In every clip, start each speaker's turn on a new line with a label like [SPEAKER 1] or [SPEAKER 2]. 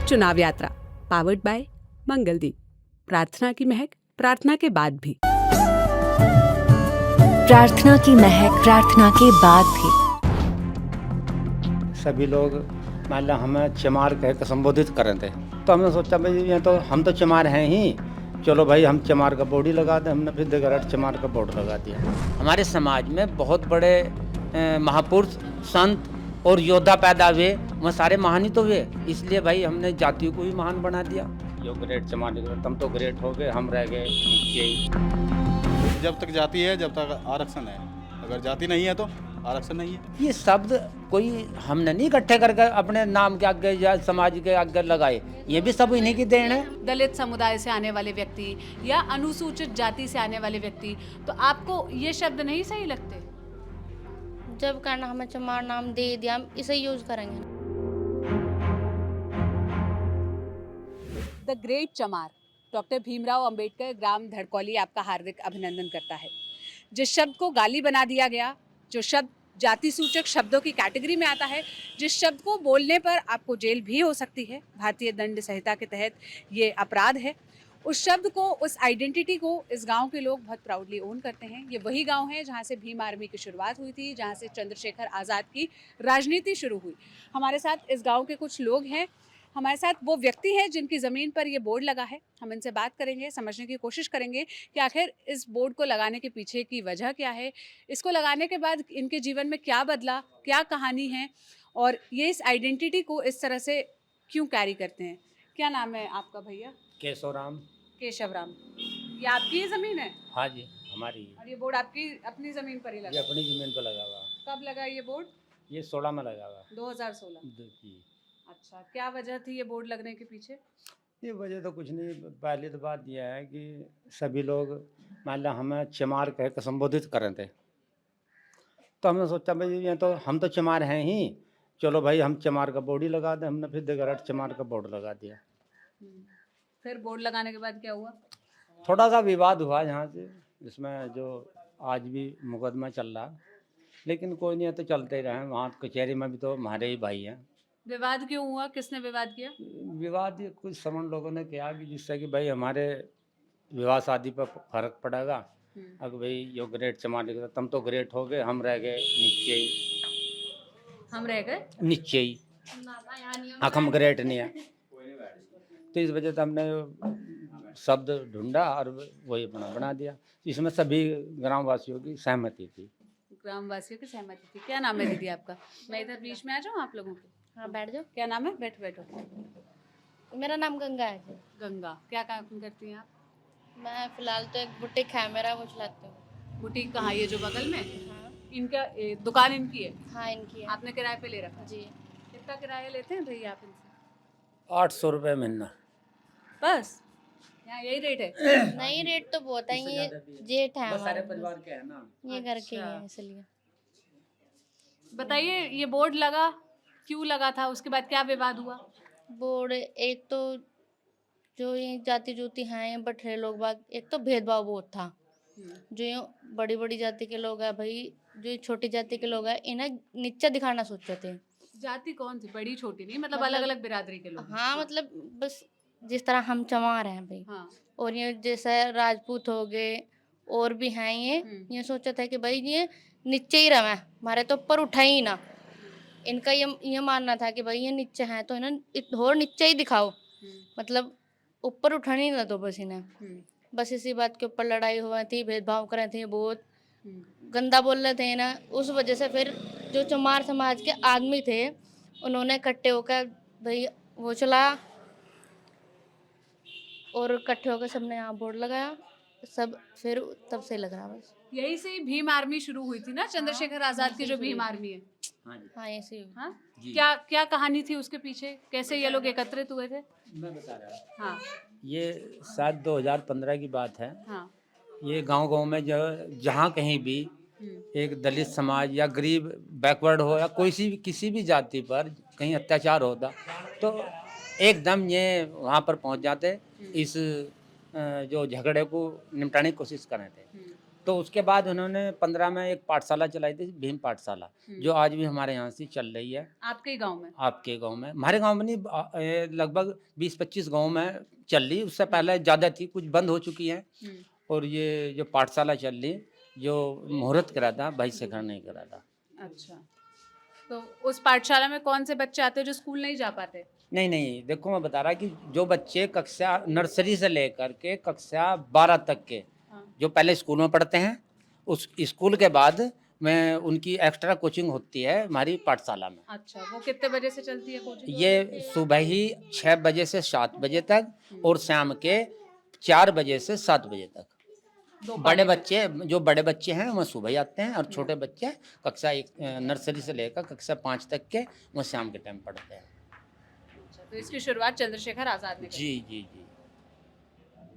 [SPEAKER 1] चुनाव यात्रा powered by Mangaldeep. प्रार्थना की महक प्रार्थना के बाद भी।
[SPEAKER 2] प्रार्थना की महक प्रार्थना के बाद भी।
[SPEAKER 3] सभी लोग मान लो हमें चमार कह के संबोधित कर रहे थे, तो हमने सोचा भाई ये तो हम तो चमार हैं ही, चलो भाई हम चमार का बोर्ड ही लगा दें। हमने फिर देवघर चमार का बोर्ड लगा दिया। हमारे समाज में बहुत बड़े महापुरुष संत और योद्धा पैदा हुए, वह सारे महान ही तो हुए, इसलिए भाई हमने जातियों को भी महान बना दिया। यो ग्रेट चमार, तुम तो ग्रेट हो गए, हम रह गए नीचे ही।
[SPEAKER 4] जब तक जाति है जब तक आरक्षण है, अगर जाति नहीं है तो आरक्षण नहीं है।
[SPEAKER 3] ये शब्द कोई हमने नहीं इकट्ठे करके अपने नाम के आगे या समाज के आगे लगाए, ये भी सब इन्हीं की देन है।
[SPEAKER 5] दलित समुदाय से आने वाले व्यक्ति या अनुसूचित जाति से आने वाले व्यक्ति, तो आपको ये शब्द नहीं सही लगते?
[SPEAKER 6] जब करना हमें चमार नाम दे दिया, हम इसे यूज करेंगे।
[SPEAKER 5] द ग्रेट चमार डॉक्टर भीमराव अंबेडकर ग्राम धड़कौली आपका हार्दिक अभिनंदन करता है। जिस शब्द को गाली बना दिया गया, जो शब्द जाति सूचक शब्दों की कैटेगरी में आता है, जिस शब्द को बोलने पर आपको जेल भी हो सकती है, भारतीय दंड संहिता के तहत ये अपराध है, उस शब्द को, उस आइडेंटिटी को इस गांव के लोग बहुत प्राउडली ओन करते हैं। ये वही गांव है जहां से भीम आर्मी की शुरुआत हुई थी, जहां से चंद्रशेखर आज़ाद की राजनीति शुरू हुई। हमारे साथ इस गांव के कुछ लोग हैं, हमारे साथ वो व्यक्ति हैं जिनकी ज़मीन पर ये बोर्ड लगा है। हम इनसे बात करेंगे, समझने की कोशिश करेंगे कि आखिर इस बोर्ड को लगाने के पीछे की वजह क्या है, इसको लगाने के बाद इनके जीवन में क्या बदला, क्या कहानी है, और ये इस आइडेंटिटी को इस तरह से क्यों कैरी करते हैं। क्या नाम है आपका भैया?
[SPEAKER 3] केशवराम।
[SPEAKER 5] केशवराम। ये आपकी ही ज़मीन है?
[SPEAKER 3] हाँ जी, हमारी है।
[SPEAKER 5] और ये बोर्ड आपकी अपनी ज़मीन पर ही लगा?
[SPEAKER 3] ये अपनी ज़मीन पर लगा हुआ।
[SPEAKER 5] कब लगा ये बोर्ड?
[SPEAKER 3] ये 16 में लगा हुआ।
[SPEAKER 5] 2016
[SPEAKER 3] जी।
[SPEAKER 5] अच्छा, क्या वजह थी ये बोर्ड लगने के पीछे?
[SPEAKER 3] ये वजह तो कुछ नहीं, पहली तो बात यह है कि सभी लोग मान लो हमें चमार कह के संबोधित कर रहे थे, तो हमने सोचा भाई ये तो हम तो चमार हैं ही, चलो भाई हम चमार का बोर्ड ही लगा दें। हमने फिर देवघर चमार का बोर्ड लगा दिया।
[SPEAKER 5] फिर बोर्ड लगाने के बाद क्या हुआ?
[SPEAKER 3] थोड़ा सा विवाद हुआ यहाँ से, इसमें जो आज भी मुकदमा चल रहा, लेकिन कोई नहीं है, तो चलते ही रहे। वहाँ कचहरी में भी तो हमारे ही भाई हैं।
[SPEAKER 5] विवाद क्यों हुआ? किसने विवाद किया?
[SPEAKER 3] विवाद ये कुछ समन लोगों ने किया कि जिससे कि भाई हमारे विवाह शादी पर फर्क पड़ेगा। अब भाई यो ग्रेट चमार, तुम तो ग्रेट हो गए, हम रह गए नीचे ही।
[SPEAKER 5] हम रह गए
[SPEAKER 3] नीचे ही, हम ग्रेट नहीं है। तो इस वजह से हमने शब्द ढूंढा और वही बना दिया। इसमें सभी ग्रामवासियों की सहमति थी।
[SPEAKER 5] ग्रामवासियों की सहमति थी। क्या नाम है दीदी आपका? मैं इधर बीच में आ जाऊँ आप लोगों के?
[SPEAKER 6] हाँ, बैठ जाओ।
[SPEAKER 5] क्या नाम है? बैठो बैठो।
[SPEAKER 6] मेरा नाम गंगा है जी।
[SPEAKER 5] गंगा। क्या काम करती हैं आप?
[SPEAKER 6] मैं फिलहाल तो एक बुटीक है मेरा, वो चलाती हूँ।
[SPEAKER 5] बुटीक कहाँ? ये जो बगल में?
[SPEAKER 6] हाँ,
[SPEAKER 5] इनका दुकान इनकी है?
[SPEAKER 6] हाँ इनकी है।
[SPEAKER 5] आपने किराए पे ले रखा?
[SPEAKER 6] जी।
[SPEAKER 5] कितना किराया लेते हैं भैया आप इनसे?
[SPEAKER 3] 800 रुपये महीना।
[SPEAKER 5] बस यहाँ यही रेट है?
[SPEAKER 6] नहीं, रेट तो बहुत है। ये जेठ है
[SPEAKER 3] सारे
[SPEAKER 6] हमारे,
[SPEAKER 3] परिवार के है ना।
[SPEAKER 6] ये घर के ही
[SPEAKER 5] अच्छा।
[SPEAKER 6] है, इसलिए।
[SPEAKER 5] बताइए, ये बोर्ड लगा, क्यों लगा था? उसके बाद क्या विवाद हुआ?
[SPEAKER 6] बोर्ड एक तो जो ये जाति जूती हैं, ये बटरे लोग बाग, एक तो भेदभाव बहुत था। जो ये बड़ी बड़ी जाति के लोग हैं भाई, जो ये छोटी जाति के लोग हैं, इन्हें नीचा दिखाना सोचते थे।
[SPEAKER 5] जाति कौन सी? बड़ी छोटी नहीं, मतलब अलग अलग बिरादरी के लोग?
[SPEAKER 6] हाँ, मतलब बस जिस तरह हम चमार हैं भाई,
[SPEAKER 5] हाँ।
[SPEAKER 6] और ये जैसे राजपूत हो गए और भी हैं, ये सोचा था कि भाई ये नीचे ही रहे, हमारे तो ऊपर उठा ही ना। इनका ये मानना था कि भाई ये नीचे हैं तो इन्हें और नीचे ही दिखाओ, मतलब ऊपर उठाने ही ना दो बस इन्हें। बस इसी बात के ऊपर लड़ाई हुई थी, भेदभाव कर रहे थे, बहुत गंदा बोल रहे थे ना। उस वजह से फिर जो चमार समाज के आदमी थे, उन्होंने इकट्ठे होकर भाई वो चलाया, और इकट्ठे होकर सबने यहाँ बोर्ड लगाया सब, फिर तब से लग रहा बस।
[SPEAKER 5] यही से भीम आर्मी शुरू हुई थी ना, चंद्रशेखर आजाद की जो भीम आर्मी है।
[SPEAKER 6] हाँ, ऐसे ही।
[SPEAKER 5] हाँ, क्या क्या कहानी थी उसके पीछे? कैसे ये लोग एकत्रित हुए थे?
[SPEAKER 3] मैं बता रहा हूँ।
[SPEAKER 5] हाँ
[SPEAKER 3] ये शायद 2015 की बात है।
[SPEAKER 5] हाँ।
[SPEAKER 3] ये गांव-गांव में जो जहाँ कहीं भी एक दलित समाज या गरीब बैकवर्ड हो या कोई सी किसी भी जाति पर कहीं अत्याचार होता, तो एकदम ये वहाँ पर पहुँच जाते, इस जो झगड़े को निपटाने की कोशिश कर रहे थे। तो उसके बाद उन्होंने 15 में एक पाठशाला चलाई थी, भीम पाठशाला, जो आज भी हमारे यहाँ से चल रही है।
[SPEAKER 5] आपके ही गांव में?
[SPEAKER 3] आपके गांव में, हमारे गांव में नहीं, लगभग 20-25 गांव में चल रही। उससे पहले ज़्यादा थी, कुछ बंद हो चुकी हैं। और ये जो पाठशाला चल रही, जो मुहूर्त करा था, भाई शेखर ने करा था।
[SPEAKER 5] अच्छा, तो उस पाठशाला में कौन से बच्चे आते हैं जो स्कूल नहीं जा पाते?
[SPEAKER 3] नहीं, देखो मैं बता रहा कि जो बच्चे कक्षा नर्सरी से लेकर के कक्षा 12 तक के जो पहले स्कूल में पढ़ते हैं, उस स्कूल के बाद में उनकी एक्स्ट्रा कोचिंग होती है हमारी पाठशाला में।
[SPEAKER 5] अच्छा, वो कितने बजे से चलती है कोचिंग?
[SPEAKER 3] ये सुबह ही 6 बजे से 7 बजे तक और शाम के 4 बजे से 7 बजे तक। बड़े बच्चे, जो बड़े बच्चे हैं वो सुबह ही आते हैं, और छोटे बच्चे कक्षा 1 नर्सरी से लेकर कक्षा 5 तक के वो शाम के टाइम पढ़ते हैं।
[SPEAKER 5] अच्छा, तो इसकी शुरुआत चंद्रशेखर आज़ाद ने की?
[SPEAKER 3] जी।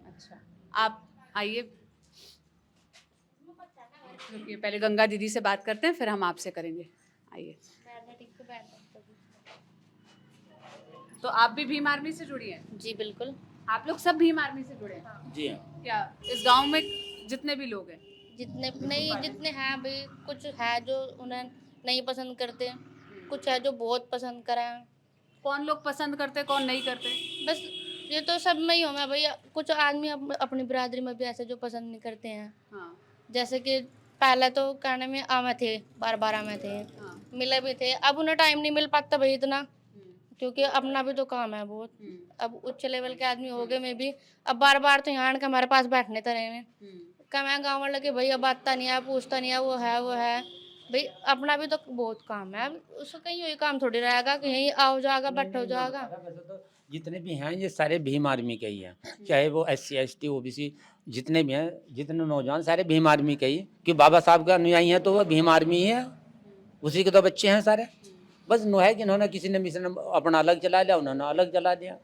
[SPEAKER 5] अच्छा, आप आइए, रुकिए, पहले गंगा दीदी से बात करते हैं, फिर हम आपसे करेंगे। आइए। तो आप भी भीम आर्मी से जुड़ी हैं?
[SPEAKER 6] जी बिल्कुल।
[SPEAKER 5] आप लोग सब भीम आर्मी से जुड़े हैं?
[SPEAKER 3] जी हाँ।
[SPEAKER 5] क्या इस गांव में जितने भी लोग हैं?
[SPEAKER 6] जितने हैं भाई, कुछ है जो उन्हें नहीं पसंद करते, कुछ है जो बहुत पसंद करें।
[SPEAKER 5] कौन लोग पसंद करते, कौन नहीं करते?
[SPEAKER 6] बस ये तो सब में ही हो मैं भैया। कुछ आदमी अपनी बिरादरी में भी ऐसे जो पसंद नहीं करते हैं।
[SPEAKER 5] हाँ,
[SPEAKER 6] जैसे कि पहले तो कहने में आमे थे, बार में थे,
[SPEAKER 5] हाँ।
[SPEAKER 6] मिले भी थे। अब उन्हें टाइम नहीं मिल पाता भाई इतना, क्योंकि अपना भी तो काम है बहुत। अब उच्च लेवल के आदमी हो गए में भी, अब बार तो यहाँ आके हमारे पास बैठने तरह में क्या, मैं गाँव वाले के भाई अब आता नहीं है, पूछता नहीं है, वो है भाई, अपना भी तो बहुत काम है। अब उसको कहीं वही काम थोड़ी रहेगा कि यहीं आओ जाएगा, बैठो जाएगा।
[SPEAKER 3] वैसे तो जितने भी हैं ये सारे भीम आर्मी के ही हैं, चाहे वो SC ST OBC जितने भी हैं, जितने नौजवान सारे भीम आर्मी के ही, कि बाबा साहब का अनुयायी हैं तो वो भीम आर्मी ही है, उसी के तो बच्चे हैं सारे। बस नो है कि इन्होंने किसी ने मिशन अपना अलग चला लिया, उन्होंने अलग चला दिया।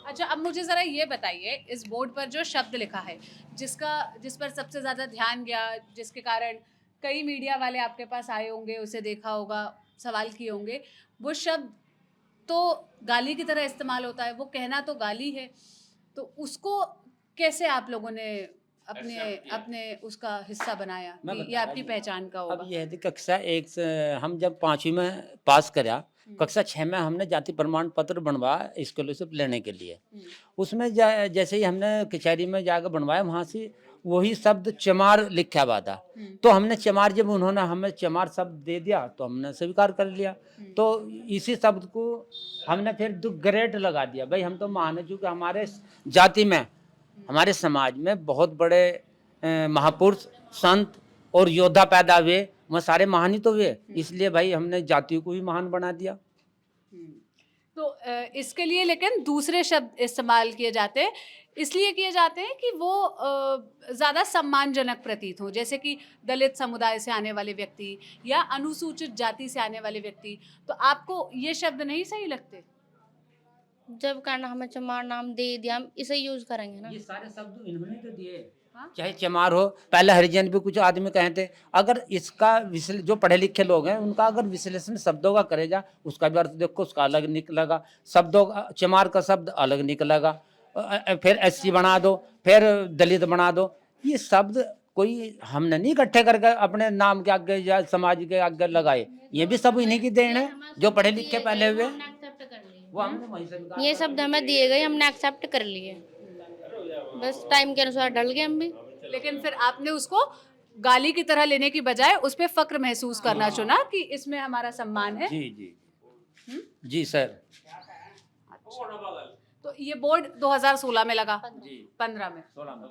[SPEAKER 5] अच्छा, अब मुझे ज़रा ये बताइए, इस बोर्ड पर जो शब्द लिखा है, जिस पर सबसे ज़्यादा ध्यान गया, जिसके कारण कई मीडिया वाले आपके पास आए होंगे, उसे देखा होगा, सवाल किए होंगे, वो शब्द तो गाली की तरह इस्तेमाल होता है, वो कहना तो गाली है, तो उसको कैसे आप लोगों ने अपने उसका हिस्सा बनाया कि ये आपकी पहचान का होगा?
[SPEAKER 3] अब यह है कि कक्षा 1 से हम जब 5वीं में पास करा, कक्षा 6 में हमने जाति प्रमाण पत्र बनवाया स्कॉलरशिप लेने के लिए। उसमें जैसे ही हमने कचहरी में जाकर बनवाया, वहाँ से वही शब्द चमार लिखा हुआ था। तो हमने चमार, जब उन्होंने हमें चमार शब्द दे दिया तो हमने स्वीकार कर लिया। तो इसी शब्द को हमने फिर ग्रेड लगा दिया, भाई हम तो महान है, चूँकि हमारे जाति में, हमारे समाज में बहुत बड़े महापुरुष, संत और योद्धा पैदा हुए, वह सारे महान ही तो हुए, इसलिए भाई हमने जाति को भी महान बना दिया।
[SPEAKER 5] तो इसके लिए लेकिन दूसरे शब्द इस्तेमाल किए जाते हैं, इसलिए किए जाते हैं कि वो ज़्यादा सम्मानजनक प्रतीत हो, जैसे कि दलित समुदाय से आने वाले व्यक्ति या अनुसूचित जाति से आने वाले व्यक्ति। तो आपको ये शब्द नहीं सही लगते?
[SPEAKER 6] जब कहना हमें चमार नाम दे दिया, हम इसे यूज करेंगे ना।
[SPEAKER 3] ये सारे शब्द इन्होंने तो दिए।
[SPEAKER 5] हाँ?
[SPEAKER 3] चाहे चमार हो, पहले हरिजन भी कुछ आदमी कहे थे, अगर इसका जो पढ़े लिखे लोग हैं उनका अगर विश्लेषण शब्दों का करे जा, उसका भी अर्थ देखो, उसका अलग निकलेगा, शब्दों का, चमार का शब्द अलग निकलेगा, फिर SC बना दो, फिर दलित बना दो। ये शब्द कोई हमने नहीं इकट्ठे करके अपने नाम के आगे या समाज के आगे लगाए, ये भी सब इन्हीं की देन है, जो पढ़े लिखे पहले हुए वो हमने वहीं से।
[SPEAKER 6] ये शब्द हमें दिए गए, हमने एक्सेप्ट कर लिए, बस टाइम के अनुसार ढल गए हम भी।
[SPEAKER 5] लेकिन फिर आपने उसको गाली की तरह लेने की बजाय उस पर फक्र महसूस करना चुना कि इसमें हमारा सम्मान है।
[SPEAKER 3] जी सर।
[SPEAKER 5] तो ये बोर्ड 2016 में लगा? 15 में? 16 में।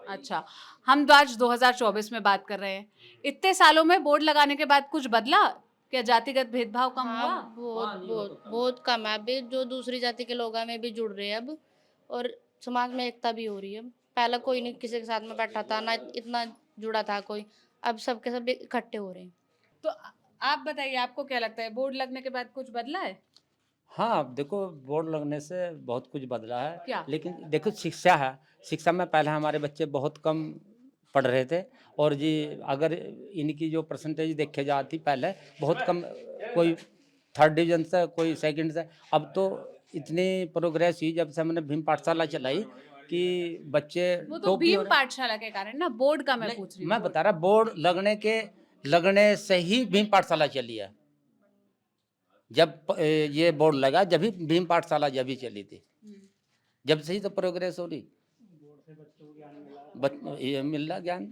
[SPEAKER 5] अच्छा, हम आज 2024 में बात कर रहे हैं। इतने सालों में बोर्ड लगाने के बाद कुछ बदला क्या? जातिगत भेदभाव कम हुआ?
[SPEAKER 6] बहुत कम है अभी, जो दूसरी जाति के लोग हैं में भी जुड़ रहे हैं अब, और समाज में एकता भी हो रही है। पहले कोई नहीं किसी के साथ में बैठा था, ना इतना जुड़ा था कोई, अब सबके सब इकट्ठे हो रहे हैं।
[SPEAKER 5] तो आप बताइए, आपको क्या लगता है बोर्ड लगने के बाद कुछ बदला है?
[SPEAKER 3] हाँ, देखो बोर्ड लगने से बहुत कुछ बदला है।
[SPEAKER 5] क्या?
[SPEAKER 3] लेकिन देखो शिक्षा है, शिक्षा में पहले हमारे बच्चे बहुत कम पढ़ रहे थे, और जी अगर इनकी जो परसेंटेज देखे जाती पहले बहुत कम, कोई 3rd डिवीजन से, कोई 2nd से, अब तो इतनी प्रोग्रेस हुई जब से हमने भीम पाठशाला चलाई, कि बच्चे
[SPEAKER 5] वो तो
[SPEAKER 3] टोपी
[SPEAKER 5] भीम
[SPEAKER 3] और-
[SPEAKER 5] पाठशाला के कारण ना, बोर्ड का मैं
[SPEAKER 3] नहीं,
[SPEAKER 5] पूछ रही हूँ।
[SPEAKER 3] मैं बता रहा बोर्ड लगने से ही भीम पाठशाला चली है। जब ये बोर्ड लगा जब ही भीम पाठशाला जब ही चली थी, जब से ही तो प्रोग्रेस हो रही, ये मिल रहा ज्ञान।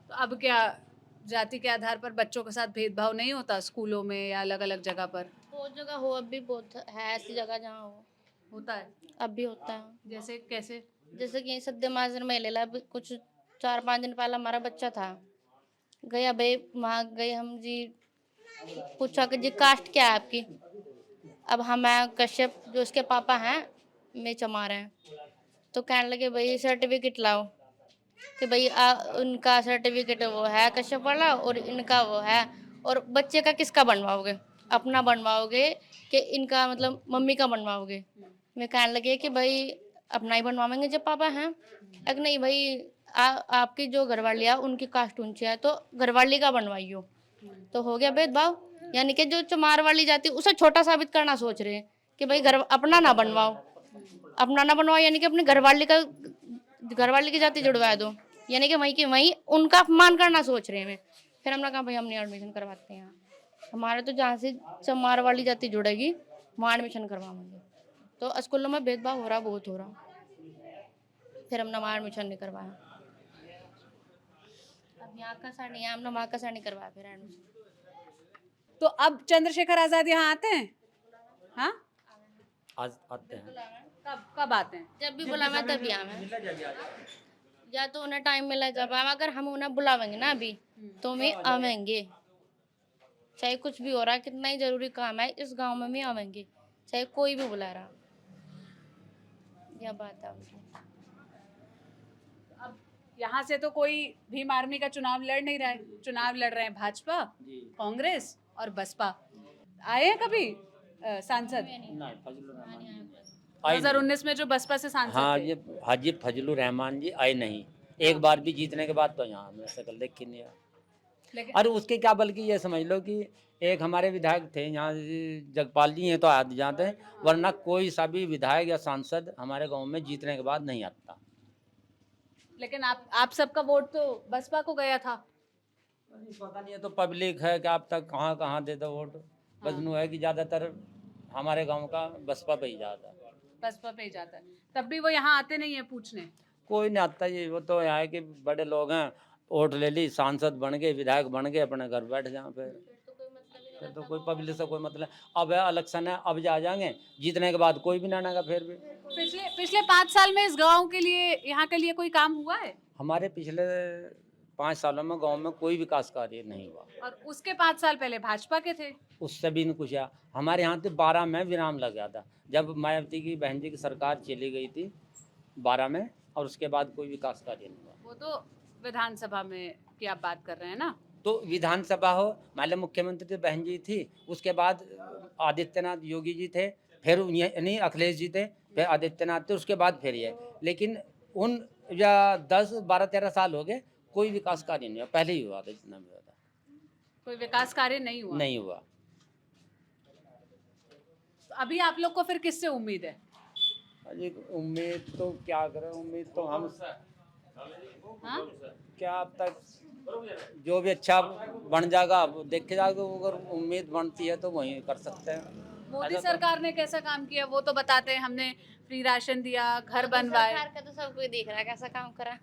[SPEAKER 5] तो अब क्या जाति के आधार पर बच्चों के साथ भेदभाव नहीं होता स्कूलों में या अलग अलग जगह पर?
[SPEAKER 6] बहुत जगह हो, अब भी बहुत है ऐसी जगह जहाँ हो,
[SPEAKER 5] होता है।
[SPEAKER 6] अब भी होता है।
[SPEAKER 5] जैसे कैसे?
[SPEAKER 6] जैसे कि सद्य माजर में ले ला, अभी कुछ 4-5 दिन पहले हमारा बच्चा था, गया भाई वहाँ गए हम जी, पूछा कि जी कास्ट क्या है आपकी। अब हम हैं कश्यप, जो उसके पापा हैं में चमार हैं, तो कहने लगे भाई सर्टिफिकेट लाओ कि भाई उनका सर्टिफिकेट वो है कश्यप वाला और इनका वो है, और बच्चे का किसका बनवाओगे, अपना बनवाओगे कि इनका मतलब मम्मी का बनवाओगे। मैं कहने लगे कि भाई अपना ही बनवाएंगे जब पापा हैं। अगर नहीं भाई आपकी जो घरवाली है उनकी कास्ट ऊंची है तो घरवाली का बनवाइयो, तो हो गया भेदभाव। यानी कि जो चमार वाली जाति उसे छोटा साबित करना सोच रहे हैं कि भाई घर अपना ना बनवाओ, अपना ना बनवाओ, यानी कि अपनी घरवाली की जाति जुड़वा दो, यानी कि वहीं उनका अपमान करना सोच रहे हैं। फिर हमने कहा भाई हम नहीं एडमिशन करवाते हैं, हमारे तो जहाँ से चमार वाली जाति जुड़ेगी वहाँ एडमिशन करवाएंगे। तो स्कूलों में भेदभाव हो रहा, बहुत हो रहा, फिर हमने वहाँ एडमिशन नहीं करवाया। अब यहाँ का साड़ी है, हमने वहाँ का साड़ी करवाया फिर एडमिशन।
[SPEAKER 5] तो अब चंद्रशेखर आजाद यहाँ आते हैं? हाँ,
[SPEAKER 3] आज आते हैं।
[SPEAKER 5] कब कब आते हैं?
[SPEAKER 6] जब भी बुलावा तभी आवे, या तो उन्हें टाइम मिला जब आवे, अगर हम उन्हें बुलावेंगे ना अभी तो मैं आवेंगे, चाहे कुछ भी हो रहा है, कितना ही जरूरी काम है इस गांव में आवेंगे, चाहे कोई भी बुला रहा। यह बात है उनकी।
[SPEAKER 5] अब यहाँ से तो कोई भीम आर्मी का चुनाव लड़ नहीं रहा है, चुनाव लड़ रहे हैं भाजपा, कांग्रेस और बसपा। आए हैं कभी सांसद? 2019 में जो बसपा से सांसद
[SPEAKER 3] हाँ,
[SPEAKER 5] थे।
[SPEAKER 3] ये हाजी फजलुर रहमान जी आए नहीं, एक बार भी जीतने के बाद तो यहाँ हमें शक्ल देखी नहीं है।
[SPEAKER 5] लेकिन
[SPEAKER 3] अरे उसके क्या, बल्कि ये समझ लो कि एक हमारे विधायक थे यहाँ जगपाल जी हैं तो आ जाते हैं, वरना कोई सा भी विधायक या सांसद हमारे गांव में जीतने के बाद नहीं आता।
[SPEAKER 5] लेकिन आप सबका वोट तो बसपा को गया था।
[SPEAKER 3] पता नहीं है तो पब्लिक है कि आप तक कहाँ कहाँ दे दो वोट, बस नु है कि ज़्यादातर हमारे गांव का बसपा पे ही जाता है।
[SPEAKER 5] बसपा पे ही जाता है, तब भी वो यहाँ आते नहीं है पूछने।
[SPEAKER 3] कोई नहीं आता जी, वो तो यहाँ है कि बड़े लोग हैं, वोट ले ली, सांसद बन गए, विधायक बन गए, अपने घर बैठ जाए। फिर तो कोई पब्लिक से कोई मतलब। अब इलेक्शन है, अब जा जाएंगे, जीतने के बाद कोई भी ना आएगा। फिर भी
[SPEAKER 5] पिछले 5 साल में इस गांव के लिए, यहाँ के लिए कोई काम हुआ है?
[SPEAKER 3] हमारे पिछले 5 सालों में गांव में कोई विकास कार्य नहीं हुआ।
[SPEAKER 5] और उसके 5 साल पहले भाजपा के थे।
[SPEAKER 3] उससे भी नहीं कुछ है। हमारे यहाँ तो 12 में विराम लग गया था, जब मायावती की बहन जी की सरकार चली गई थी 12 में, और उसके बाद कोई विकास कार्य नहीं हुआ।
[SPEAKER 5] वो तो विधानसभा में की आप बात कर रहे हैं ना?
[SPEAKER 3] तो विधानसभा हो, मान लो मुख्यमंत्री तो बहन जी थी, उसके बाद आदित्यनाथ योगी जी थे, फिर यानी अखिलेश जी थे, फिर आदित्यनाथ थे, उसके बाद फिर ये। लेकिन उन या 10, 12, 13 साल हो गए, कोई विकास कार्य नहीं हुआ। पहले ही हुआ था जितना भी हुआ था,
[SPEAKER 5] कोई विकास कार्य नहीं हुआ।
[SPEAKER 3] नहीं हुआ।
[SPEAKER 5] तो अभी आप लोग को फिर किससे उम्मीद है?
[SPEAKER 3] अजी उम्मीद तो क्या करें, उम्मीद तो हम
[SPEAKER 5] हाँ?
[SPEAKER 3] क्या अब तक जो भी अच्छा बन जाएगा वो देखे जाएगा। अगर उम्मीद बनती है तो वही कर सकते हैं।
[SPEAKER 5] मोदी सरकार ने कैसा काम किया वो तो बताते हैं, हमने फ्री राशन दिया, घर बनवाए।
[SPEAKER 6] सरकार का तो सब कोई देख रहा है कैसा काम करा।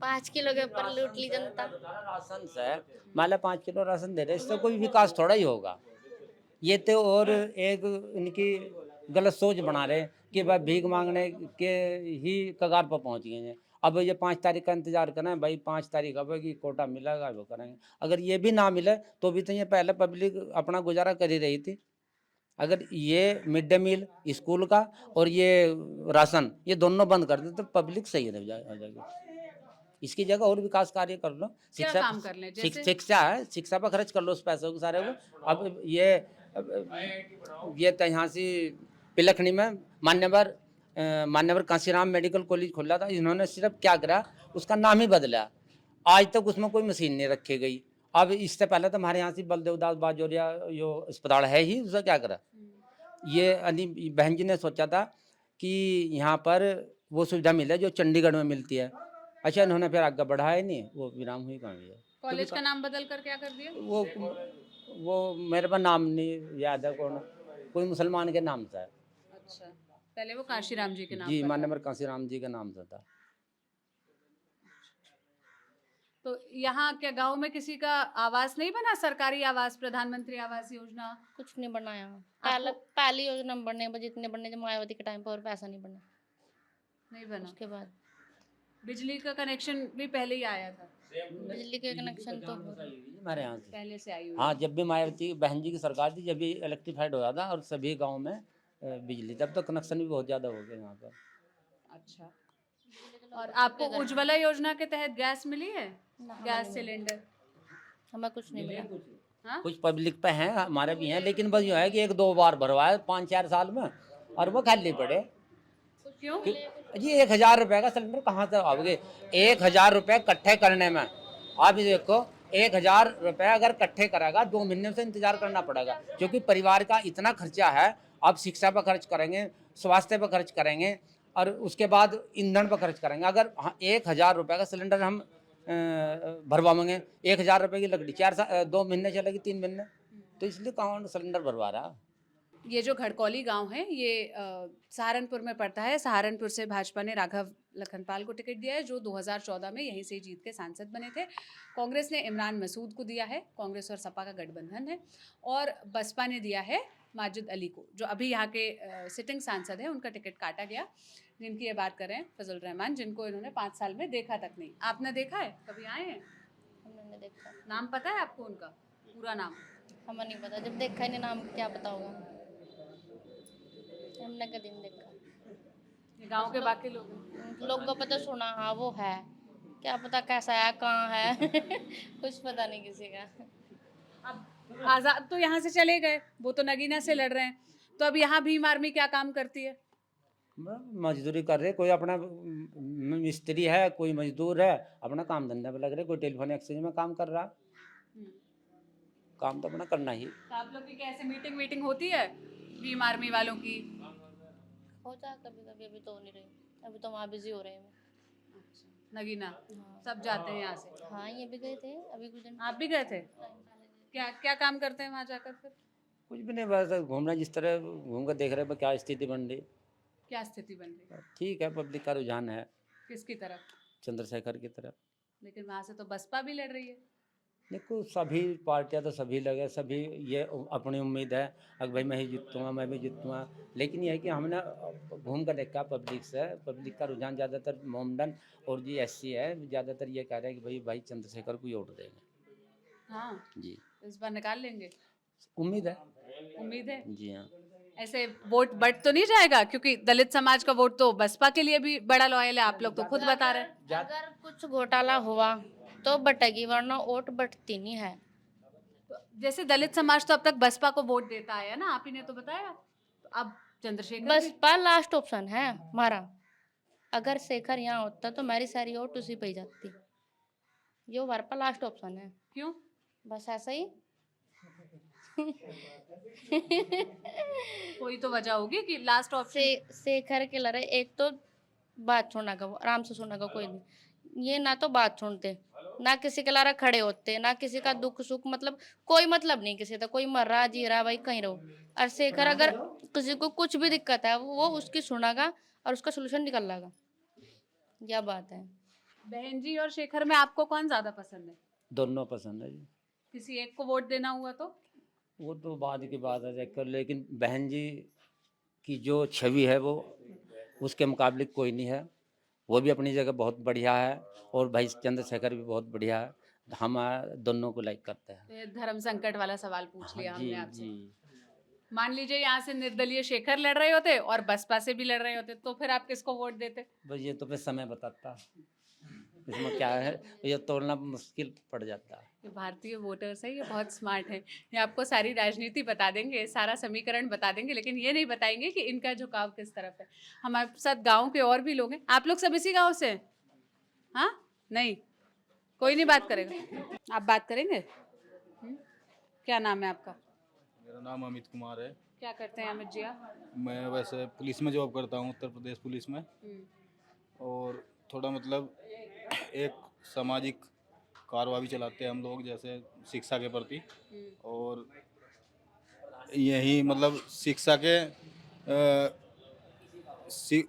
[SPEAKER 6] 5 किलो के ऊपर लूट ली जनता।
[SPEAKER 3] राशन से मान लो 5 किलो राशन दे रहे, इससे कोई विकास थोड़ा ही होगा। ये तो और एक इनकी गलत सोच बना रहे कि भाई भीख मांगने के ही कगार पर पहुंच गए हैं। अब ये 5 तारीख का इंतजार करें, भाई 5 तारीख अब कि कोटा मिलेगा वो करेंगे। अगर ये भी ना मिले तो भी तो ये पहले पब्लिक अपना गुजारा कर ही रही थी। अगर ये मिड डे मील स्कूल का और ये राशन ये दोनों बंद कर दे तो पब्लिक सही हो जाएगी। इसकी जगह और विकास कार्य कर लो।
[SPEAKER 5] क्या काम कर लें? जैसे
[SPEAKER 3] शिक्षा है, शिक्षा पर खर्च कर लो उस पैसों को सारे को। अब ये तो यहाँ से पिलखनी में मान्यवर कांशीराम मेडिकल कॉलेज खोला था, इन्होंने सिर्फ क्या करा, उसका नाम ही बदला। आज तक उसमें कोई मशीन नहीं रखी गई। अब इससे पहले तो हमारे यहाँ से बलदेव दास बाजोरिया यो अस्पताल है ही, उसका क्या करा। ये बहन जी ने सोचा था कि यहाँ पर वो सुविधा मिले जो चंडीगढ़ में मिलती है। अच्छा, इन्होंने फिर आगे बढ़ाया ही नहीं, वो विराम हुई कहाँ है।
[SPEAKER 5] कॉलेज का नाम बदल कर क्या कर दिया?
[SPEAKER 3] वो मेरे पास नाम नहीं याद है, कौन कोई मुसलमान के नाम से है।
[SPEAKER 5] अच्छा, पहले वो काशीराम जी के नाम
[SPEAKER 3] जी,
[SPEAKER 5] पर था।
[SPEAKER 3] मान्यवर कांसीराम जी के नाम से था।
[SPEAKER 5] तो यहाँ क्या गांव में किसी का आवास नहीं बना? सरकारी आवास, प्रधानमंत्री आवास योजना?
[SPEAKER 6] कुछ नहीं बनाया। पहली योजना में बनने जितने बनने थे मायावती के टाइम पर, और पैसा नहीं बना
[SPEAKER 5] नहीं बना।
[SPEAKER 6] उसके बाद।
[SPEAKER 5] बिजली का कनेक्शन भी पहले ही आया था?
[SPEAKER 6] बिजली के कनेक्शन तो
[SPEAKER 3] हमारे यहाँ से
[SPEAKER 5] पहले से आई हुई
[SPEAKER 3] हाँ, जब भी मायावती बहन जी की सरकार थी, जब भी इलेक्ट्रीफाइड हो रहा था और सभी गांव में बिजली, तब तो कनेक्शन भी बहुत ज़्यादा हो गए यहाँ पर।
[SPEAKER 5] अच्छा, और आपको उज्ज्वला योजना के तहत गैस मिली है? गैस सिलेंडर
[SPEAKER 6] हमें कुछ नहीं मिला।
[SPEAKER 5] हाँ?
[SPEAKER 3] कुछ पब्लिक पे हैं, हमारे भी हैं, लेकिन बस ये है कि 1-2 बार भरवाए 5-4 साल में और वो खाली पड़े।
[SPEAKER 5] क्यों?
[SPEAKER 3] जी, 1000 रुपये का सिलेंडर कहाँ से आओगे? 1000 रुपये इकट्ठे करने में, आप ये देखो, 1000 रुपये अगर इकट्ठे करेगा 2 महीने से इंतजार करना पड़ेगा, क्योंकि परिवार का इतना खर्चा है। आप शिक्षा पर खर्च करेंगे, स्वास्थ्य पर खर्च करेंगे और उसके बाद ईंधन पर खर्च करेंगे। अगर 1000 रुपये का सिलेंडर हम भरवाएंगे, 1000 रुपये की लकड़ी 2 महीने चलेगी, 3 महीने, तो इसलिए कौन सिलेंडर भरवा रहा।
[SPEAKER 5] ये जो घड़कौली गांव है ये सहारनपुर में पड़ता है। सहारनपुर से भाजपा ने राघव लखनपाल को टिकट दिया है, जो 2014 में यहीं से जीत के सांसद बने थे। कांग्रेस ने इमरान मसूद को दिया है, कांग्रेस और सपा का गठबंधन है। और बसपा ने दिया है माजिद अली को, जो अभी यहाँ के सिटिंग सांसद हैं, उनका टिकट काटा गया। जिनकी ये बात कर रहे हैं फजल रहमान, जिनको इन्होंने 5 साल में देखा तक नहीं। आपने देखा है? कभी आए हैं?
[SPEAKER 6] हमने देखा।
[SPEAKER 5] नाम पता है आपको उनका पूरा नाम?
[SPEAKER 6] हमें नहीं पता, जब देखा ही नहीं नाम क्या पता होगा। हमने कभी नहीं देखा।
[SPEAKER 5] गांव के बाकी लोग
[SPEAKER 6] लोग को पता सुना, हाँ वो है, क्या पता कैसा है, कहाँ है कुछ पता नहीं किसी का।
[SPEAKER 5] अब आजाद तो यहाँ से चले गए, वो तो नगीना से लड़ रहे हैं, तो अब यहाँ भीम आर्मी क्या काम करती है?
[SPEAKER 3] मजदूरी कर रहे, कोई अपना मिस्त्री है, कोई मजदूर है, अपना काम धंधा पे लग रहे, कोई टेलीफोन एक्सचेंज में काम कर रहा। काम तो अपना करना ही।
[SPEAKER 5] तो आप लोग की कैसे मीटिंग होती है भीम आर्मी वालों की?
[SPEAKER 6] हो जाए कभी कभी, अभी तो हो नहीं रही, अभी तो वहाँ बिजी हो रहे हैं।
[SPEAKER 5] नगीना
[SPEAKER 6] हाँ।
[SPEAKER 5] सब जाते हैं यहाँ से?
[SPEAKER 6] हाँ, ये भी गए थे अभी कुछ दिन।
[SPEAKER 5] आप भी गए थे? क्या क्या काम करते हैं वहाँ जाकर फिर?
[SPEAKER 3] कुछ भी नहीं, बस घूमना, जिस तरह घूम कर देख रहे हैं क्या स्थिति बन रही।
[SPEAKER 5] क्या स्थिति बन रही?
[SPEAKER 3] ठीक है, पब्लिक का रुझान है
[SPEAKER 5] किसकी तरफ?
[SPEAKER 3] चंद्रशेखर की तरफ।
[SPEAKER 5] लेकिन वहाँ से तो बसपा भी लड़ रही है।
[SPEAKER 3] देखो, सभी पार्टियां तो सभी लगे, सभी ये अपनी उम्मीद है अगर भाई मैं ही जीतूँगा, मैं भी जीतूँगा। लेकिन यह है कि हमने घूम कर देखा पब्लिक से, पब्लिक का रुझान ज़्यादातर मोमडन और जी SC है, ज़्यादातर ये कह रहे हैं कि भाई चंद्रशेखर को ही वोट देंगे।
[SPEAKER 5] हाँ,
[SPEAKER 3] जी,
[SPEAKER 5] इस बार निकाल लेंगे,
[SPEAKER 3] उम्मीद है।
[SPEAKER 5] उम्मीद है।
[SPEAKER 3] जी हाँ।
[SPEAKER 5] ऐसे वोट बढ़ तो नहीं जाएगा? क्योंकि दलित समाज का वोट तो बसपा के लिए भी बड़ा लॉयल है, आप लोग तो खुद बता रहे हैं।
[SPEAKER 6] अगर कुछ घोटाला हुआ तो बटेगी, वरना वोट बटती नहीं है।
[SPEAKER 5] जैसे दलित समाज तो अब तक बसपा को वोट देता है ना, आप ही ने तो बताया। तो अब चंद्रशेखर
[SPEAKER 6] बसपा लास्ट ऑप्शन है हमारा। अगर शेखर यहाँ होता तो मेरी सारी वोट उसी पे ही जाती। ये हमारे पास लास्ट ऑप्शन है।
[SPEAKER 5] क्यों?
[SPEAKER 6] बस ऐसा ही।
[SPEAKER 5] कोई तो वजह होगी कि लास्ट ऑप्शन।
[SPEAKER 6] शेखर के लड़े, एक तो बात छोड़ना का, आराम से सुनना का कोई नहीं, ये ना तो बात सुनते, ना किसी के लारा खड़े होते, ना किसी का दुख सुख, मतलब कोई मतलब नहीं किसी का, कोई मर रहा जी रहा भाई कहीं रहो। और शेखर अगर किसी को कुछ भी दिक्कत है वो उसकी सुनागा और उसका सोल्यूशन निकल लागा। यह बात है।
[SPEAKER 5] बहन जी और शेखर में आपको कौन ज्यादा पसंद है?
[SPEAKER 3] दोनों पसंद है जी।
[SPEAKER 5] किसी एक को वोट देना हुआ तो?
[SPEAKER 3] वो तो बाद की बात है देखकर, लेकिन बहन जी की जो छवि है वो उसके मुकाबले कोई नहीं है। वो भी अपनी जगह बहुत बढ़िया है और भाई चंद्रशेखर भी बहुत बढ़िया है। हम दोनों को लाइक करते हैं।
[SPEAKER 5] तो ये धर्म संकट वाला सवाल पूछ लिया
[SPEAKER 3] जी
[SPEAKER 5] हमने आपसे।
[SPEAKER 3] जी।
[SPEAKER 5] मान लीजिए यहाँ से निर्दलीय शेखर लड़ रहे होते और बसपा से भी लड़ रहे होते, तो फिर आप किसको वोट देते?
[SPEAKER 3] बस ये तो फिर समय बताता, इसमें क्या है, ये तोड़ना मुश्किल पड़ जाता है।
[SPEAKER 5] ये भारतीय वोटर्स है, ये बहुत स्मार्ट है, ये आपको सारी राजनीति बता देंगे, सारा समीकरण बता देंगे, लेकिन ये नहीं बताएंगे कि इनका झुकाव किस तरफ है। हमारे साथ गांव के और भी लोग हैं। आप लोग सब इसी गांव से हैं? हाँ? नहीं, कोई नहीं बात करेगा। आप बात करेंगे? क्या नाम है आपका?
[SPEAKER 4] मेरा नाम अमित कुमार है।
[SPEAKER 5] क्या करते हैं अमित जी आप?
[SPEAKER 4] मैं वैसे पुलिस में जॉब करता हूँ, उत्तर प्रदेश पुलिस में। और थोड़ा मतलब एक सामाजिक कार्रवाई भी चलाते हैं हम लोग, जैसे शिक्षा के प्रति। और यही मतलब शिक्षा के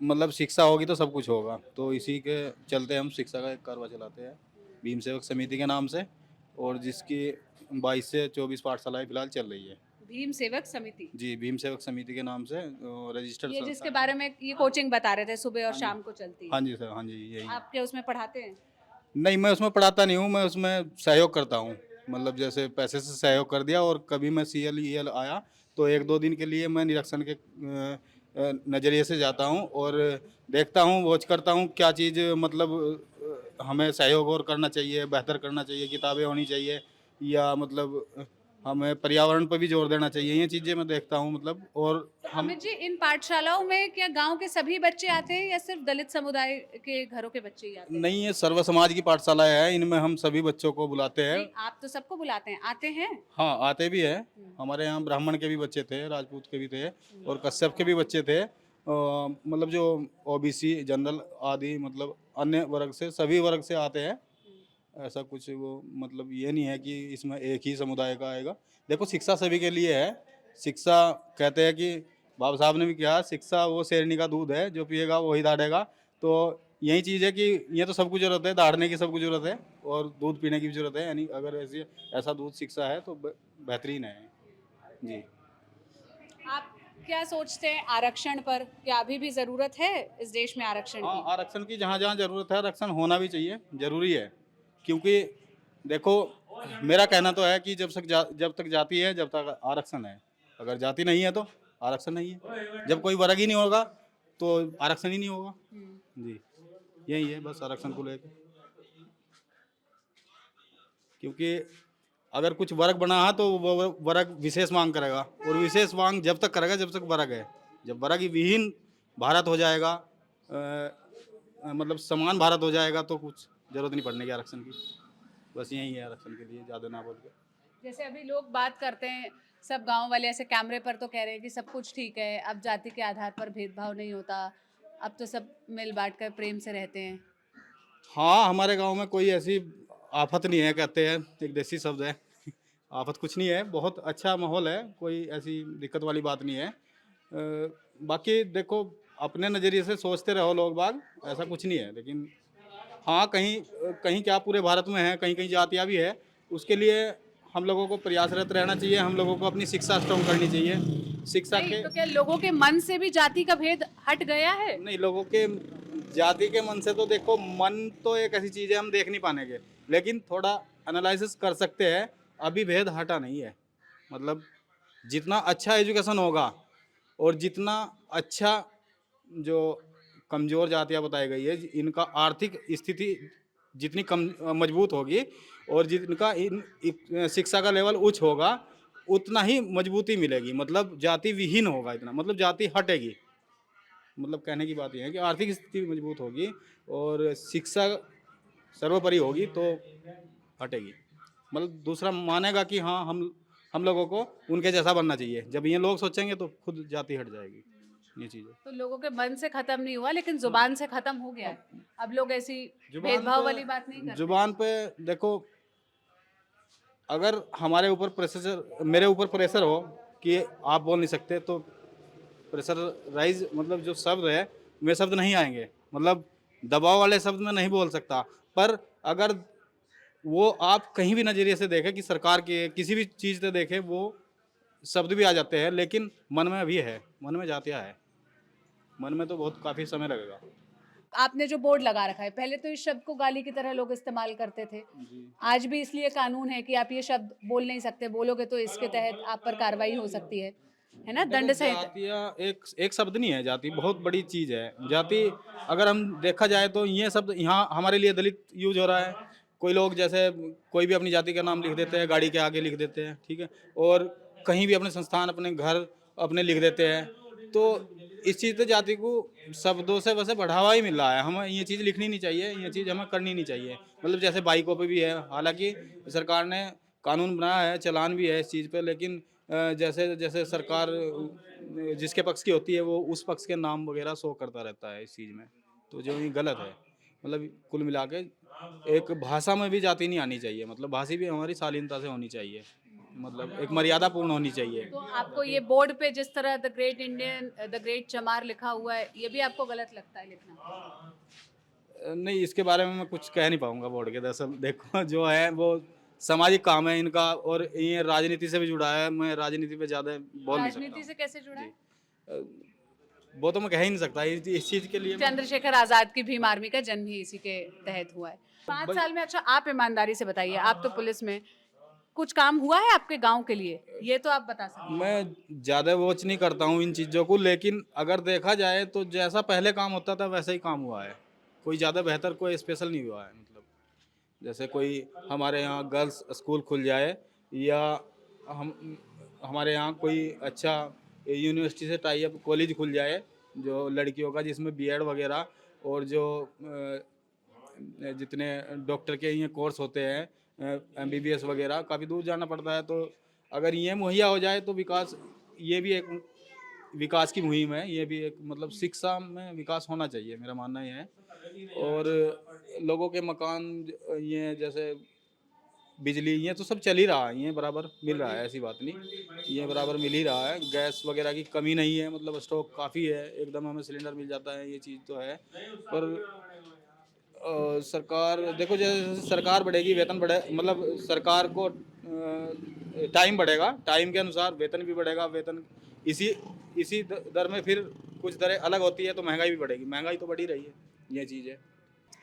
[SPEAKER 4] मतलब शिक्षा होगी तो सब कुछ होगा, तो इसी के चलते हम शिक्षा का एक कार्रवाई चलाते हैं भीम सेवक समिति के नाम से, और जिसकी 22 से 24 पाठशालाएं फिलहाल चल रही है।
[SPEAKER 5] भीम सेवक समिति,
[SPEAKER 4] जी, भीम सेवक समिति के नाम से रजिस्टर्ड
[SPEAKER 5] ये
[SPEAKER 4] संस्था
[SPEAKER 5] जिसके
[SPEAKER 4] है।
[SPEAKER 5] बारे में ये कोचिंग बता रहे थे सुबह और शाम को चलती
[SPEAKER 4] हाँ
[SPEAKER 5] है,
[SPEAKER 4] जी सर, हाँ जी, यही।
[SPEAKER 5] आप क्या उसमें पढ़ाते हैं?
[SPEAKER 4] नहीं, मैं उसमें पढ़ाता नहीं हूँ, मैं उसमें सहयोग करता हूँ। मतलब जैसे पैसे से सहयोग कर दिया, और कभी मैं CLEL आया तो 1-2 दिन के लिए मैं निरीक्षण के नज़रिए से जाता हूँ और देखता हूँ, वॉच करता हूँ क्या चीज़ मतलब हमें सहयोग और करना चाहिए, बेहतर करना चाहिए, किताबें होनी चाहिए, या मतलब हमें पर्यावरण पर भी जोर देना चाहिए। ये चीज़ें मैं देखता हूँ मतलब। और हम
[SPEAKER 5] अमित जी, इन पाठशालाओं में क्या गांव के सभी बच्चे आते हैं या सिर्फ दलित समुदाय के घरों के बच्चे ही आते हैं?
[SPEAKER 4] नहीं, ये सर्व समाज की पाठशालाएं हैं, इनमें हम सभी बच्चों को बुलाते हैं।
[SPEAKER 5] नहीं, आप तो सबको बुलाते हैं, आते हैं?
[SPEAKER 4] हाँ, आते भी हैं। हमारे यहाँ ब्राह्मण के भी बच्चे थे, राजपूत के भी थे, और कश्यप के भी बच्चे थे। मतलब जो OBC जनरल आदि मतलब अन्य वर्ग से, सभी वर्ग से आते हैं। ऐसा कुछ वो मतलब ये नहीं है कि इसमें एक ही समुदाय का आएगा। देखो, शिक्षा सभी के लिए है। शिक्षा कहते हैं कि बाबा साहब ने भी कहा, शिक्षा वो शेरनी का दूध है, जो पिएगा वही दाढ़ेगा। तो यही चीज़ है कि ये तो सबको जरूरत है, दाढ़ने की सबको जरूरत है, और दूध पीने की भी जरूरत है। यानी अगर ऐसा दूध शिक्षा है तो बेहतरीन है जी।
[SPEAKER 5] आप क्या सोचते हैं आरक्षण पर? क्या अभी भी जरूरत है इस देश में आरक्षण
[SPEAKER 4] हाँ,
[SPEAKER 5] की?
[SPEAKER 4] आरक्षण की जहाँ जहाँ जरूरत है, आरक्षण होना भी चाहिए, जरूरी है। क्योंकि देखो, मेरा कहना तो है कि जब तक जाति है, जब तक आरक्षण है। अगर जाति नहीं है तो आरक्षण नहीं है। जब कोई वर्ग ही नहीं होगा तो आरक्षण ही नहीं होगा जी। यही है बस आरक्षण को लेकर। क्योंकि अगर कुछ वर्ग बना है तो वो वर्ग विशेष मांग करेगा, और विशेष मांग जब तक करेगा जब तक वर्ग है। जब वर्ग विहीन भारत हो जाएगा, मतलब समान भारत हो जाएगा, तो कुछ जरूरत नहीं पड़ने की आरक्षण की। बस यही है आरक्षण के लिए, ज़्यादा ना बोल के।
[SPEAKER 5] जैसे अभी लोग बात करते हैं, सब गांव वाले ऐसे कैमरे पर तो कह रहे हैं कि सब कुछ ठीक है, अब जाति के आधार पर भेदभाव नहीं होता, अब तो सब मिल बांट कर प्रेम से रहते हैं।
[SPEAKER 4] हाँ, हमारे गांव में कोई ऐसी आफत नहीं है, कहते हैं, एक देसी शब्द है। आफत कुछ नहीं है, बहुत अच्छा माहौल है, कोई ऐसी दिक्कत वाली बात नहीं है। बाकी देखो, अपने नज़रिए से सोचते रहो लोग बाग, ऐसा कुछ नहीं है। लेकिन हाँ, कहीं कहीं क्या पूरे भारत में है, कहीं कहीं जातियाँ भी है। उसके लिए हम लोगों को प्रयासरत रहना चाहिए, हम लोगों को अपनी शिक्षा स्ट्रॉन्ग करनी चाहिए। शिक्षा
[SPEAKER 5] नहीं,
[SPEAKER 4] के
[SPEAKER 5] तो क्या लोगों के मन से भी जाति का भेद हट गया है?
[SPEAKER 4] नहीं, लोगों के जाति के मन से तो देखो, मन तो एक ऐसी चीज़ है हम देख नहीं पाएंगे, लेकिन थोड़ा एनालिसिस कर सकते हैं। अभी भेद हटा नहीं है। मतलब जितना अच्छा एजुकेशन होगा, और जितना अच्छा जो कमज़ोर जातियाँ बताई गई है, इनका आर्थिक स्थिति जितनी कम मजबूत होगी, और जिनका शिक्षा का लेवल उच्च होगा, उतना ही मजबूती मिलेगी। मतलब जाति विहीन होगा इतना, मतलब जाति हटेगी। मतलब कहने की बात यह है कि आर्थिक स्थिति मजबूत होगी और शिक्षा सर्वोपरि होगी तो हटेगी। मतलब दूसरा मानेगा कि हाँ, हम लोगों को उनके जैसा बनना चाहिए। जब ये लोग सोचेंगे तो खुद जाति हट जाएगी। ये चीज़ है।
[SPEAKER 5] तो लोगों के मन से खत्म नहीं हुआ, लेकिन जुबान से खत्म हो गया है। अब लोग ऐसी
[SPEAKER 4] जुबान
[SPEAKER 5] भेदभाव
[SPEAKER 4] पे-
[SPEAKER 5] वाली बात नहीं करते।
[SPEAKER 4] जुबान पे देखो, अगर हमारे ऊपर प्रेशर, मेरे ऊपर प्रेशर हो कि आप बोल नहीं सकते, तो प्रेशराइज मतलब जो शब्द है, वे शब्द नहीं आएंगे। मतलब दबाव वाले शब्द में नहीं बोल सकता। पर अगर वो आप कहीं भी नज़रिए से देखें, कि सरकार के किसी भी चीज़ से देखें, वो शब्द भी आ जाते हैं, लेकिन मन में अभी है, मन में जातिया है। मन में तो बहुत काफ़ी समय लगेगा।
[SPEAKER 5] आपने जो बोर्ड लगा रखा है, पहले तो इस शब्द को गाली की तरह लोग इस्तेमाल करते थे। आज भी इसलिए कानून है कि आप ये शब्द बोल नहीं सकते, बोलोगे तो इसके तहत आप पर कार्रवाई हो सकती है ना, दंड सहित।
[SPEAKER 4] जातिया एक शब्द नहीं है, जाति बहुत बड़ी चीज़ है। जाति अगर हम देखा जाए तो ये शब्द यहाँ हमारे लिए दलित यूज हो रहा है। कोई लोग जैसे कोई भी अपनी जाति का नाम लिख देते हैं, गाड़ी के आगे लिख देते हैं, ठीक है, और कहीं भी अपने संस्थान, अपने घर अपने लिख देते हैं। तो इस चीज़ से जाति को शब्दों से वैसे बढ़ावा ही मिल रहा है। हमें ये चीज़ लिखनी नहीं चाहिए, ये चीज़ हमें करनी नहीं चाहिए। मतलब जैसे बाइकों पे भी है, हालांकि सरकार ने कानून बनाया है, चालान भी है इस चीज़ पे, लेकिन जैसे जैसे सरकार जिसके पक्ष की होती है वो उस पक्ष के नाम वगैरह शो करता रहता है इस चीज़ में, तो जो ये गलत है। मतलब कुल मिला के एक भाषा में भी जाति नहीं आनी चाहिए, मतलब भाषा भी हमारी शालीनता से होनी चाहिए, मतलब एक मर्यादा पूर्ण होनी चाहिए।
[SPEAKER 5] तो आपको ये बोर्ड पे जिस तरह द ग्रेट चमार लिखा हुआ है, ये भी आपको गलत लगता है लिखना?
[SPEAKER 4] नहीं, इसके बारे में मैं कुछ कह नहीं पाऊंगा बोर्ड के। दरअसल देखो जो है वो सामाजिक काम है इनका, और ये राजनीति से भी जुड़ा है। मैं राजनीति पे ज़्यादा बोल नहीं सकता
[SPEAKER 5] राजनीति से कैसे जुड़ा है?
[SPEAKER 4] हूँ। वो तो मैं कह ही नहीं सकता इस चीज़ के लिए।
[SPEAKER 5] चंद्रशेखर आजाद की भीम आर्मी का जन्म ही इसी के तहत हुआ है। 5 साल में, अच्छा आप ईमानदारी से बताइए, आप तो पुलिस में, कुछ काम हुआ है आपके गांव के लिए? ये तो आप बता सकते हैं।
[SPEAKER 4] मैं ज़्यादा वॉच नहीं करता हूँ इन चीज़ों को, लेकिन अगर देखा जाए तो जैसा पहले काम होता था वैसा ही काम हुआ है। कोई ज़्यादा बेहतर, कोई स्पेशल नहीं हुआ है। मतलब जैसे कोई हमारे यहाँ गर्ल्स स्कूल खुल जाए, या हमारे यहाँ कोई अच्छा यूनिवर्सिटी से टाई अप कॉलेज खुल जाए जो लड़कियों का, जिसमें बीएड वगैरह और जो जितने डॉक्टर के ये कोर्स होते हैं एमबीबीएस वगैरह, काफ़ी दूर जाना पड़ता है। तो अगर ये मुहैया हो जाए तो विकास, ये भी एक विकास की मुहिम है। ये भी एक मतलब शिक्षा में विकास होना चाहिए, मेरा मानना ये है। और लोगों के मकान, ये जैसे बिजली, ये तो सब चल ही रहा है, ये बराबर मिल रहा है, ऐसी बात नहीं, ये बराबर मिल ही रहा है। गैस वगैरह की कमी नहीं है, मतलब स्टॉक काफ़ी है, एकदम हमें सिलेंडर मिल जाता है, ये चीज़ तो है। पर सरकार देखो, जैसे सरकार बढ़ेगी वेतन बढ़े, मतलब सरकार को टाइम बढ़ेगा, टाइम के अनुसार वेतन भी बढ़ेगा। वेतन इसी दर में फिर कुछ दरें अलग होती है तो महंगाई भी बढ़ेगी। महंगाई तो बढ़ ही रही है, ये चीज़ है।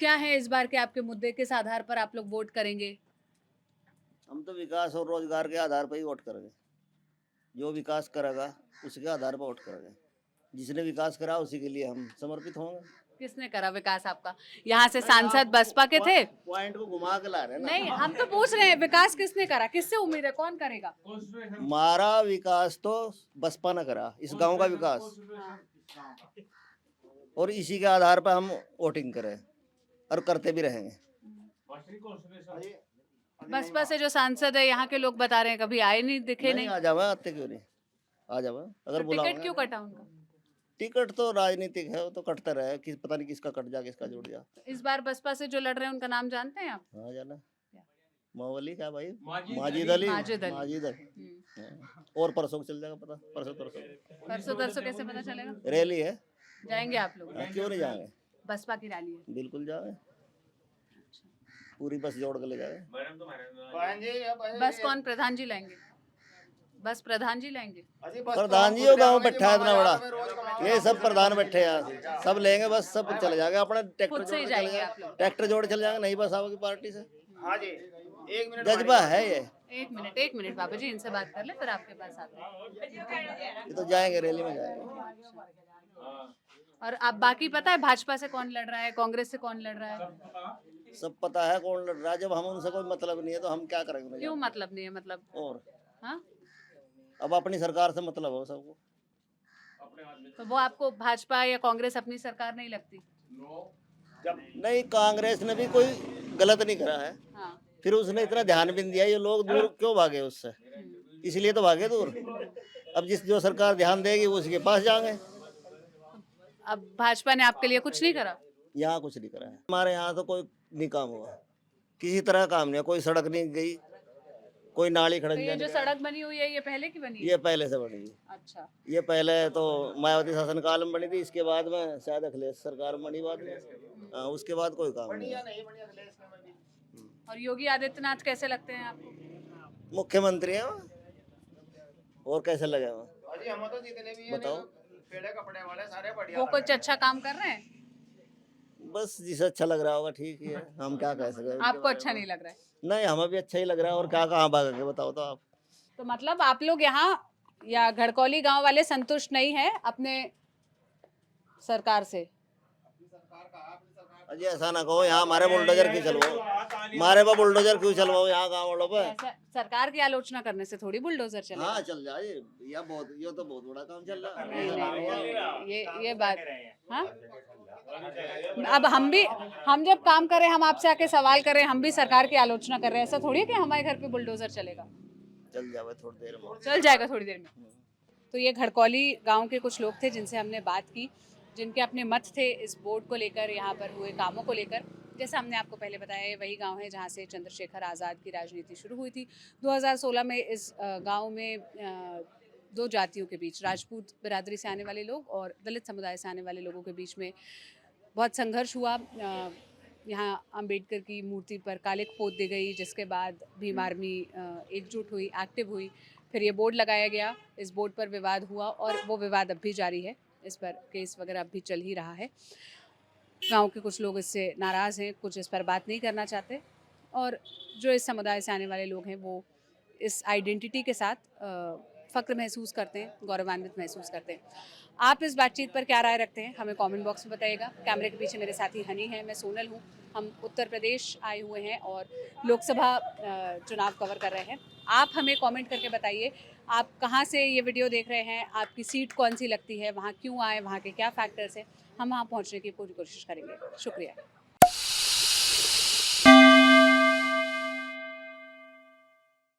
[SPEAKER 5] क्या है इस बार के आपके मुद्दे, किस आधार पर आप लोग वोट करेंगे?
[SPEAKER 7] हम तो विकास और रोजगार के आधार पर ही वोट करेंगे। जो विकास करेगा उसके आधार पर वोट करेंगे। जिसने विकास करा उसी के लिए हम समर्पित होंगे।
[SPEAKER 5] किसने करा विकास आपका? यहाँ से सांसद बसपा के थे?
[SPEAKER 7] पॉइंट को घुमा के ला रहे हैं ना।
[SPEAKER 5] नहीं, हम तो पूछ रहे हैं विकास किसने करा, किससे उम्मीद है, कौन करेगा?
[SPEAKER 7] हमारा विकास तो बसपा ने करा, इस गांव का विकास, और इसी के आधार पर हम वोटिंग करें और करते भी रहेंगे।
[SPEAKER 5] बसपा से जो सांसद है यहाँ के लोग बता रहे हैं कभी आए नहीं, दिखे नहीं।
[SPEAKER 7] आ जावा, आते क्यों नहीं, आ जावा अगर
[SPEAKER 5] तो
[SPEAKER 7] बुलाओ।
[SPEAKER 5] टिकट क्यों कटा उनका?
[SPEAKER 7] टिकट तो राजनीतिक है, वो तो कटता रहे, किस पता नहीं किसका कट जा किसका जुड़ जा।
[SPEAKER 5] तो इस बार बसपा से जो लड़ रहे हैं उनका नाम जानते हैं आप?
[SPEAKER 7] हाँ जाना, मावली क्या भाई, माजिद अली।
[SPEAKER 5] माजिद अली।
[SPEAKER 7] माजिद अली। हाँ। और परसों को चल जाएगा पता, परसों
[SPEAKER 5] परसों कैसे पता चलेगा?
[SPEAKER 7] रैली है,
[SPEAKER 5] जाएंगे आप लोग?
[SPEAKER 7] हाँ, क्यों नहीं जाएंगे,
[SPEAKER 5] बसपा की रैली है।
[SPEAKER 7] बिल्कुल जाए, पूरी बस जोड़ के ले जाए।
[SPEAKER 5] बस कौन, प्रधान जी लाएंगे? बस प्रधान जी लाएंगे?
[SPEAKER 7] प्रधान जी गाँव बैठा है इतना बड़ा, ये सब प्रधान बैठे हैं, सब लेंगे बस, सब चले जाएंगे अपना
[SPEAKER 5] खुद से ही जाएंगे आप लोग?
[SPEAKER 7] ट्रैक्टर जोड़ चले जाएंगे, नहीं बस आओगी पार्टी से। जज्बा है ये।
[SPEAKER 5] एक मिनट बाबा जी, इनसे बात कर ले फिर आपके पास आते हैं।
[SPEAKER 7] ये तो जाएंगे, रैली में जाएंगे।
[SPEAKER 5] और आप बाकी पता है भाजपा से कौन लड़ रहा है, कांग्रेस से कौन लड़ रहा है?
[SPEAKER 7] सब पता है कौन लड़ रहा है। जब हम उनसे कोई मतलब नहीं है तो हम क्या करेंगे?
[SPEAKER 5] क्यों मतलब नहीं है? मतलब
[SPEAKER 7] और
[SPEAKER 5] हाँ,
[SPEAKER 7] अब अपनी सरकार से मतलब हो सबको।
[SPEAKER 5] तो वो आपको भाजपा या कांग्रेस अपनी सरकार नहीं लगती?
[SPEAKER 7] नहीं, कांग्रेस ने भी कोई गलत नहीं करा है,
[SPEAKER 5] हाँ।
[SPEAKER 7] फिर उसने इतना ध्यान भी नहीं दिया। ये लोग दूर क्यों भागे उससे, इसलिए तो भागे दूर। अब जो सरकार ध्यान देगी वो उसके पास जाएंगे।
[SPEAKER 5] अब भाजपा ने आपके लिए कुछ नहीं करा?
[SPEAKER 7] यहाँ कुछ नहीं करा है हमारे यहाँ, तो कोई नहीं काम हुआ, किसी तरह काम नहीं, कोई सड़क नहीं गई, कोई नाली
[SPEAKER 5] तो
[SPEAKER 7] खड़क
[SPEAKER 5] ये जो सड़क बनी हुई है ये पहले की बनी है?
[SPEAKER 7] ये पहले से बनी है।
[SPEAKER 5] अच्छा।
[SPEAKER 7] ये पहले तो मायावती शासन काल में बनी थी, इसके बाद में शायद अखिलेश सरकार में बनी बाद में। उसके बाद कोई काम नहीं है।
[SPEAKER 5] और योगी आदित्यनाथ कैसे लगते हैं आपको?
[SPEAKER 7] मुख्यमंत्री है और कैसे लगे वो बताओ?
[SPEAKER 5] वो कुछ अच्छा काम कर रहे हैं?
[SPEAKER 7] बस जिसे अच्छा लग रहा होगा ठीक ही है, हम क्या कह सकते हैं।
[SPEAKER 5] आपको अच्छा नहीं लग रहा है?
[SPEAKER 7] नहीं, हमें भी अच्छा ही लग रहा है, और क्या कहाँ भागेंगे बताओ तो आप।
[SPEAKER 5] तो मतलब आप लोग यहाँ या घड़कौली गांव वाले संतुष्ट नहीं है अपने सरकार से?
[SPEAKER 7] अजी ऐसा ना कहो, यहाँ हमारे बुलडोजर क्यों चलवाओ, हमारे पास बुलडोजर क्यों चलवाओ यहाँ गाँव वालों पे?
[SPEAKER 5] ऐसा सरकार की आलोचना करने से थोड़ी बुलडोजर चलेगा।
[SPEAKER 7] हाँ चल जाए, ये तो बहुत बड़ा काम चल रहा
[SPEAKER 5] नहीं, ये बात, हाँ। अब हम जब काम करें, हम आपसे आके सवाल करें, हम भी सरकार की आलोचना कर रहे हैं, ऐसा थोड़ी है कि हमारे घर पे बुलडोजर चलेगा।
[SPEAKER 7] चल जावे थोड़ी देर में।
[SPEAKER 5] चल जाएगा थोड़ी देर में। तो ये घड़कौली गांव के कुछ लोग थे जिनसे हमने बात की, जिनके अपने मत थे इस बोर्ड को लेकर, यहाँ पर हुए कामों को लेकर। जैसा हमने आपको पहले बताया, ये वही गांव है जहाँ से चंद्रशेखर आज़ाद की राजनीति शुरू हुई थी। 2016 में इस गांव में दो जातियों के बीच, राजपूत बिरादरी से आने वाले लोग और दलित समुदाय से आने वाले लोगों के बीच में बहुत संघर्ष हुआ। यहाँ अंबेडकर की मूर्ति पर कालिख पोत दी गई, जिसके बाद भीम आर्मी एकजुट हुई, एक्टिव हुई। फिर ये बोर्ड लगाया गया, इस बोर्ड पर विवाद हुआ और वो विवाद अब भी जारी है, इस पर केस वगैरह अब भी चल ही रहा है। गांव के कुछ लोग इससे नाराज़ हैं, कुछ इस पर बात नहीं करना चाहते, और जो इस समुदाय से आने वाले लोग हैं वो इस आइडेंटिटी के साथ फ़ख्र महसूस करते हैं, गौरवान्वित महसूस करते हैं। आप इस बातचीत पर क्या राय रखते हैं, हमें कमेंट बॉक्स में बताइएगा। कैमरे के पीछे मेरे साथी हनी हैं, मैं सोनल हूँ। हम उत्तर प्रदेश आए हुए हैं और लोकसभा चुनाव कवर कर रहे हैं। आप हमें कमेंट करके बताइए, आप कहाँ से ये वीडियो देख रहे हैं, आपकी सीट कौन सी लगती है, वहाँ क्यों आए, वहाँ के क्या फैक्टर्स हैं। हम वहाँ पहुँचने की पूरी कोशिश करेंगे। शुक्रिया।